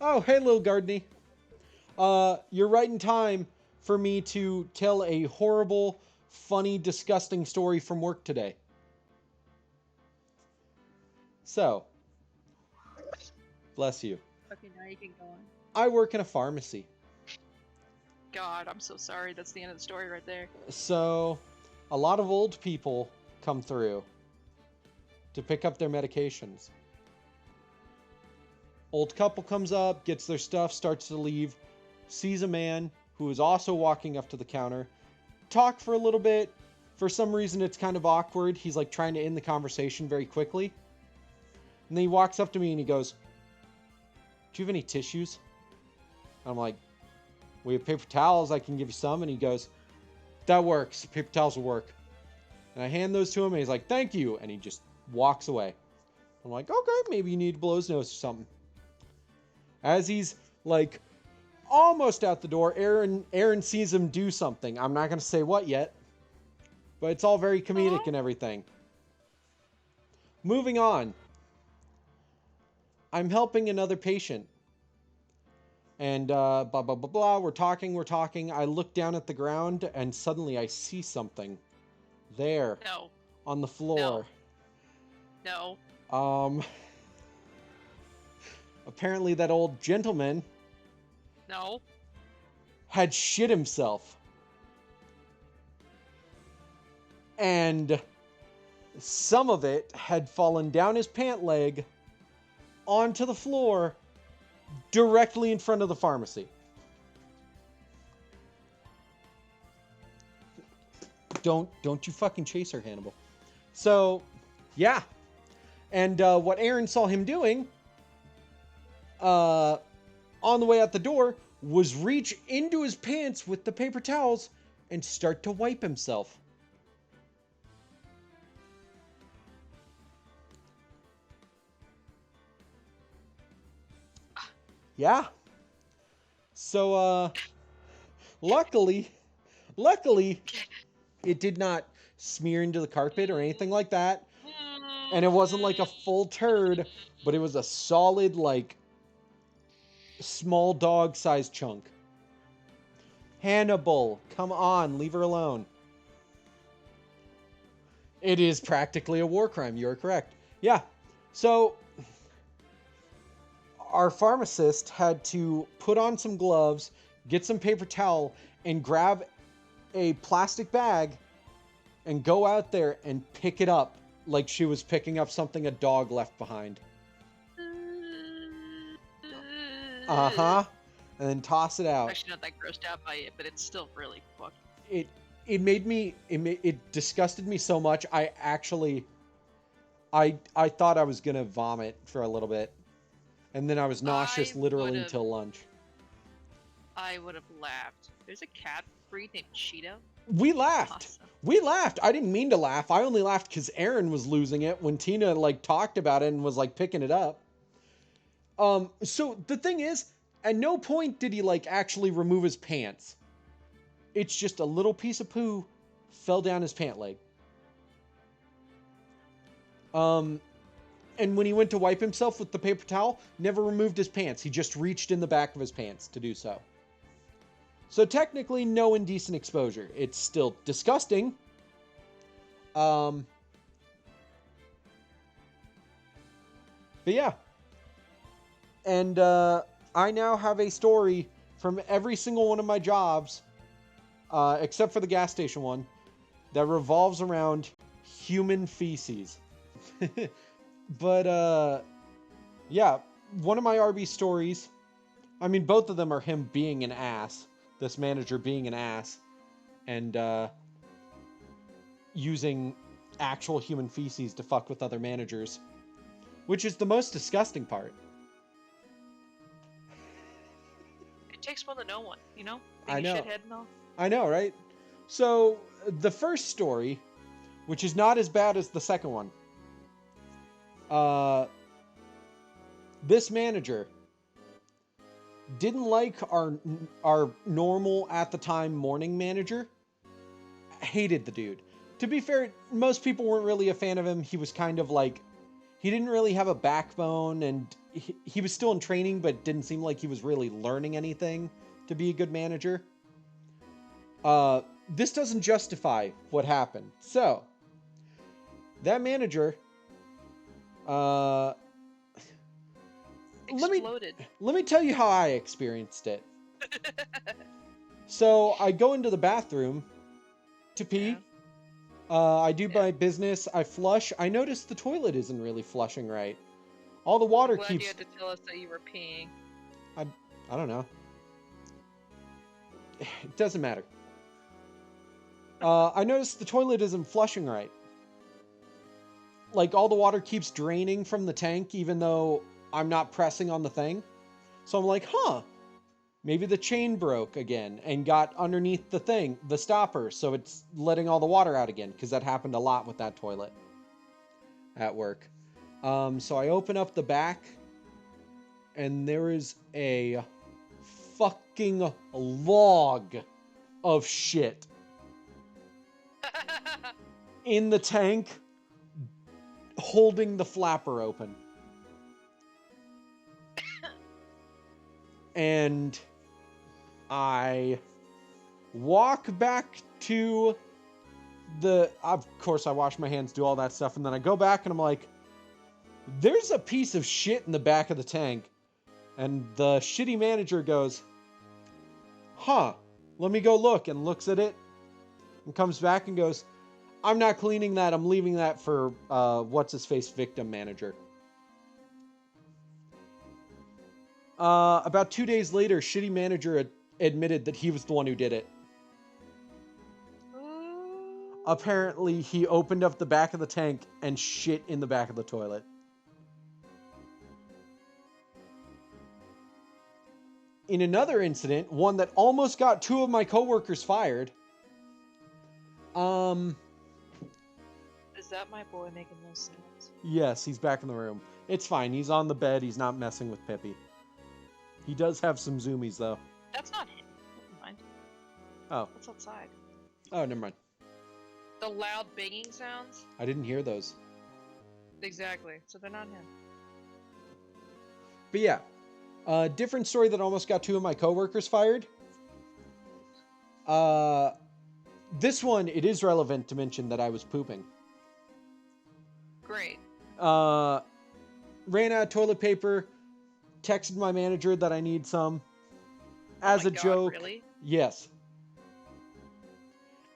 Oh, hey, little Gardney. You're right in time for me to tell a horrible, funny, disgusting story from work today. So, bless you. Okay, now you can go on. I work in a pharmacy. God, I'm so sorry. That's the end of the story right there. So, a lot of old people come through to pick up their medications. Old couple comes up, gets their stuff, starts to leave, sees a man who is also walking up to the counter, talk for a little bit. For some reason, it's kind of awkward. He's like trying to end the conversation very quickly. And then he walks up to me and he goes, "Do you have any tissues?" And I'm like, "We have paper towels. I can give you some." And he goes, "That works. Paper towels will work." And I hand those to him and he's like, "Thank you." And he just walks away. I'm like, "Okay, maybe you need to blow his nose or something." As he's like almost out the door, Aaron sees him do something. I'm not going to say what yet, but it's all very comedic Aw. and everything. Moving on. I'm helping another patient. And blah, blah, blah, blah. We're talking. I look down at the ground and suddenly I see something there No, on the floor. no. Um, apparently that old gentleman No. had shit himself. And some of it had fallen down his pant leg onto the floor directly in front of the pharmacy. Don't you fucking chase her, Hannibal. So, yeah. And what Aaron saw him doing on the way out the door was reach into his pants with the paper towels and start to wipe himself. Yeah. So, luckily, luckily, it did not smear into the carpet or anything like that. And it wasn't like a full turd, but it was a solid, like, small dog sized chunk. Hannibal, come on, leave her alone. It is practically a war crime. You're correct. Yeah. So, our pharmacist had to put on some gloves, get some paper towel, and grab a plastic bag and go out there and pick it up like she was picking up something a dog left behind. Uh-huh. And then toss it I'm out. actually not that grossed out by it, but it's still really fucked. It it made me it disgusted me so much. I thought I was going to vomit for a little bit. And then I was nauseous I literally would have, until lunch. I would have laughed. There's a cat breed named Cheeto. We laughed. Awesome. We laughed. I didn't mean to laugh. I only laughed because Aaron was losing it when Tina like talked about it and was like picking it up. So the thing is, at no point did he like actually remove his pants. It's just a little piece of poo fell down his pant leg. Um, and when he went to wipe himself with the paper towel, never removed his pants. He just reached in the back of his pants to do so. So technically, no indecent exposure. It's still disgusting. Um, but yeah. And I now have a story from every single one of my jobs, except for the gas station one, that revolves around human feces. But yeah, one of my RB stories. I mean, both of them are him being an ass. This manager being an ass, and using actual human feces to fuck with other managers, which is the most disgusting part. It takes one to know one, you know? I Being a know. shithead and all. I know, right? So, the first story, which is not as bad as the second one, uh, this manager didn't like our normal at the time morning manager. Hated the dude. To be fair, most people weren't really a fan of him. He was kind of like he didn't really have a backbone, and he was still in training, but didn't seem like he was really learning anything to be a good manager. This doesn't justify what happened. So, that manager, let Exploded. me tell you how I experienced it. So, I go into the bathroom to pee. Yeah. I do my business. I flush. I notice the toilet isn't really flushing right. All the water I'm glad keeps... you had to tell us that you were peeing. I don't know. It doesn't matter. I noticed the toilet isn't flushing right. Like, all the water keeps draining from the tank, even though I'm not pressing on the thing. So I'm like, huh, maybe the chain broke again and got underneath the thing, the stopper, so it's letting all the water out again, because that happened a lot with that toilet at work. So I open up the back, and there is a fucking log of shit in the tank, holding the flapper open. And I walk back to the... Of course, I wash my hands, do all that stuff, and then I go back and I'm like, there's a piece of shit in the back of the tank. And the shitty manager goes, huh, let me go look, and looks at it and comes back and goes, I'm not cleaning that. I'm leaving that for what's-his-face victim manager. About 2 days later, shitty manager admitted that he was the one who did it. Apparently, he opened up the back of the tank and shit in the back of the toilet. In another incident, one that almost got 2 of my coworkers fired, Is that my boy making those sounds? yes, he's back in the room. It's fine. He's on the bed. He's not messing with Pippi. He does have some zoomies, though. That's not him. Never mind. Oh. That's outside. Oh, never mind. The loud banging sounds? I didn't hear those. Exactly. So they're not him. But yeah. Different story that almost got 2 of my coworkers fired. This one, it is relevant to mention that I was pooping. Great. Ran out of toilet paper. Texted my manager that I need some. As oh a my God, joke. Really? Yes.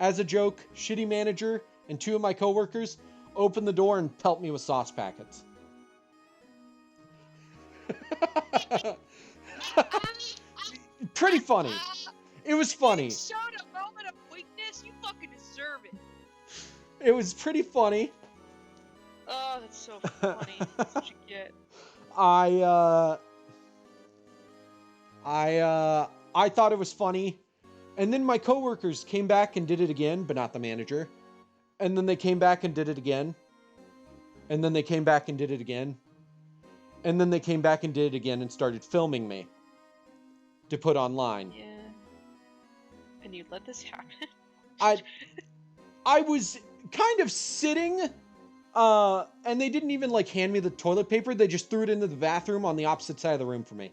As a joke, shitty manager and 2 of my coworkers opened the door and pelt me with sauce packets. Pretty funny. It was funny. You showed a moment of weakness. You fucking deserve it. It was pretty funny. Oh, that's so funny. That's what you get. I thought it was funny. And then my coworkers came back and did it again, but not the manager. And then they came back and did it again. And then they came back and did it again. And then they came back and did it again and started filming me to put online. Yeah. And you let this happen? I was kind of sitting, and they didn't even like hand me the toilet paper. They just threw it into the bathroom on the opposite side of the room from me.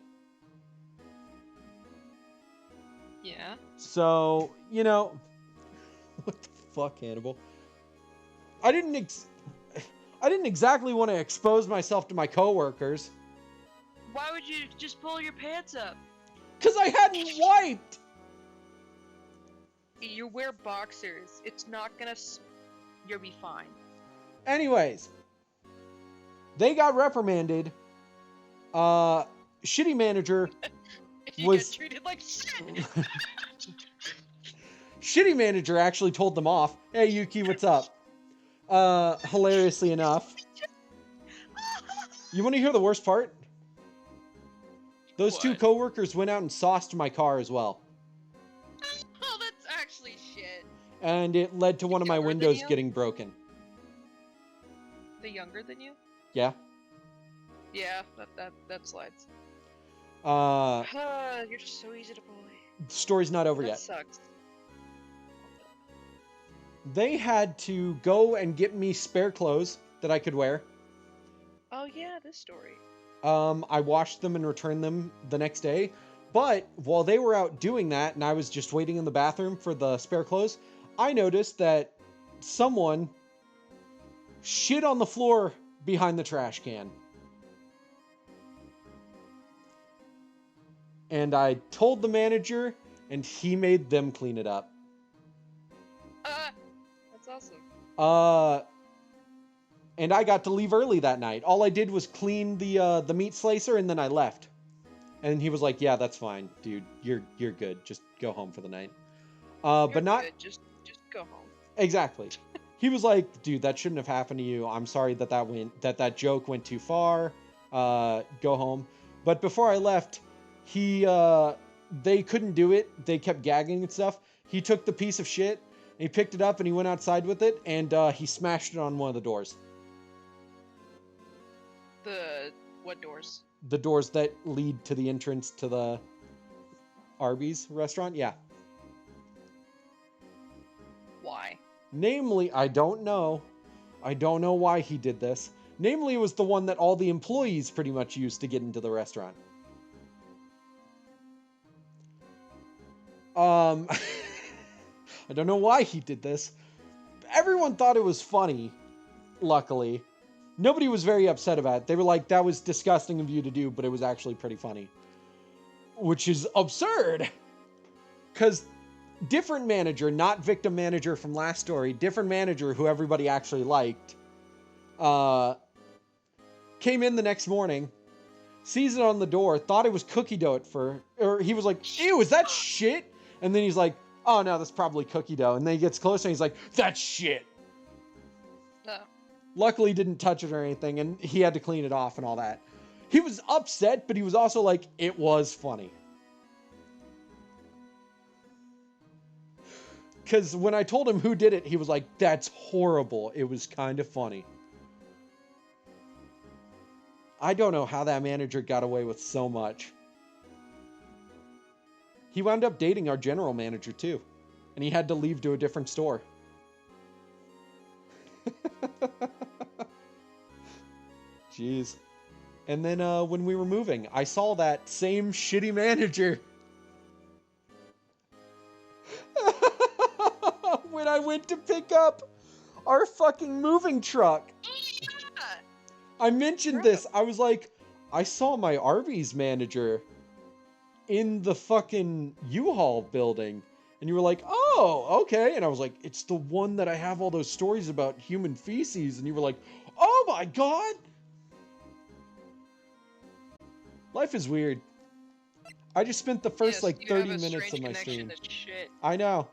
Yeah. So, you know, what the fuck, Hannibal? I didn't exactly want to expose myself to my coworkers. Why would you just pull your pants up? Because I hadn't wiped. You wear boxers. It's not gonna... You'll be fine. Anyways, they got reprimanded. Shitty manager You was... get treated like shit! Shitty manager actually told them off. Hey, Yuki, what's up? Hilariously enough. You want to hear the worst part? Those What? 2 coworkers went out and sauced my car as well. Oh, that's actually shit. And it led to one of my Younger than windows you? getting broken. The younger than you? Yeah. Yeah, that slides. You're just so easy to bully. The story's not over That yet. sucks. They had to go and get me spare clothes that I could wear. Oh yeah, this story. I washed them and returned them the next day. But while they were out doing that and I was just waiting in the bathroom for the spare clothes, I noticed that someone shit on the floor behind the trash can. And I told the manager, and he made them clean it up. That's awesome. And I got to leave early that night. All I did was clean the meat slicer, and then I left. And he was like, "Yeah, that's fine, dude. You're good. Just go home for the night." You're But not good. Just go home. exactly. He was like, "Dude, that shouldn't have happened to you. I'm sorry that joke went too far. Go home." But before I left, they couldn't do it. They kept gagging and stuff. He took the piece of shit, and he picked it up, and he went outside with it, and he smashed it on one of the doors. What doors? The doors that lead to the entrance to the Arby's restaurant. Yeah. Why? Namely, I don't know. I don't know why he did this. Namely, it was the one that all the employees pretty much used to get into the restaurant. I don't know why he did this. Everyone thought it was funny, luckily. Nobody was very upset about it. They were like, that was disgusting of you to do, but it was actually pretty funny. Which is absurd. Because different manager, not victim manager from last story, different manager who everybody actually liked, came in the next morning, sees it on the door, thought it was cookie dough or he was like, ew, is that shit? And then he's like, oh no, that's probably cookie dough. And then he gets closer and he's like, that's shit. No. Luckily didn't touch it or anything, and he had to clean it off and all that. He was upset, but he was also like, it was funny. Because when I told him who did it, he was like, that's horrible. It was kind of funny. I don't know how that manager got away with so much. He wound up dating our general manager too, and he had to leave to a different store. Jeez. And then when we were moving, I saw that same shitty manager. When I went to pick up our fucking moving truck. Yeah. I mentioned this. I was like, I saw my Arby's manager in the fucking U-Haul building. And you were like, oh, okay. And I was like, it's the one that I have all those stories about human feces. And you were like, oh my God. Life is weird. I just spent the first Yes, like you 30 have a minutes of strange my connection stream. to shit. I know.